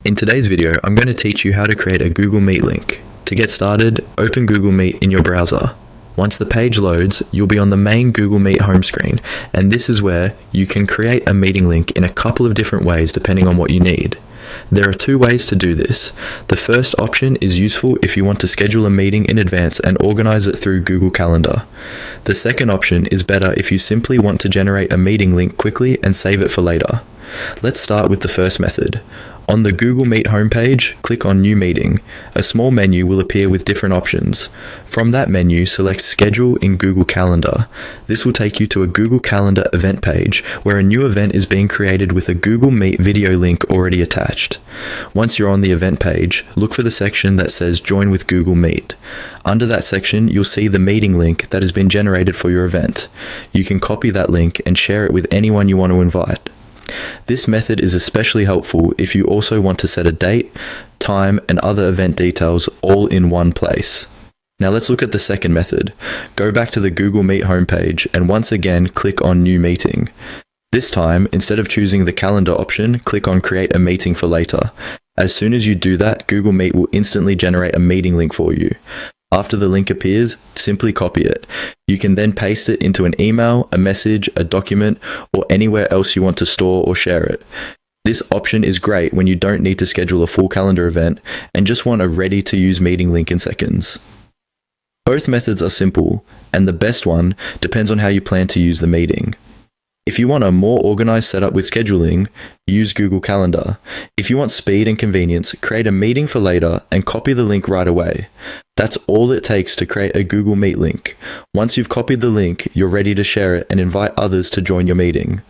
In today's video, I'm going to teach you how to create a Google Meet link. To get started, open Google Meet in your browser. Once the page loads, you'll be on the main Google Meet home screen, and this is where you can create a meeting link in a couple of different ways depending on what you need. There are two ways to do this. The first option is useful if you want to schedule a meeting in advance and organize it through Google Calendar. The second option is better if you simply want to generate a meeting link quickly and save it for later. Let's start with the first method. On the Google Meet homepage, click on New Meeting. A small menu will appear with different options. From that menu, select Schedule in Google Calendar. This will take you to a Google Calendar event page where a new event is being created with a Google Meet video link already attached. Once you're on the event page, look for the section that says Join with Google Meet. Under that section, you'll see the meeting link that has been generated for your event. You can copy that link and share it with anyone you want to invite. This method is especially helpful if you also want to set a date, time, and other event details all in one place. Now let's look at the second method. Go back to the Google Meet homepage and once again click on New Meeting. This time, instead of choosing the calendar option, click on Create a Meeting for Later. As soon as you do that, Google Meet will instantly generate a meeting link for you. After the link appears, simply copy it. You can then paste it into an email, a message, a document, or anywhere else you want to store or share it. This option is great when you don't need to schedule a full calendar event and just want a ready-to-use meeting link in seconds. Both methods are simple, and the best one depends on how you plan to use the meeting. If you want a more organized setup with scheduling, use Google Calendar. If you want speed and convenience, create a meeting for later and copy the link right away. That's all it takes to create a Google Meet link. Once you've copied the link, you're ready to share it and invite others to join your meeting.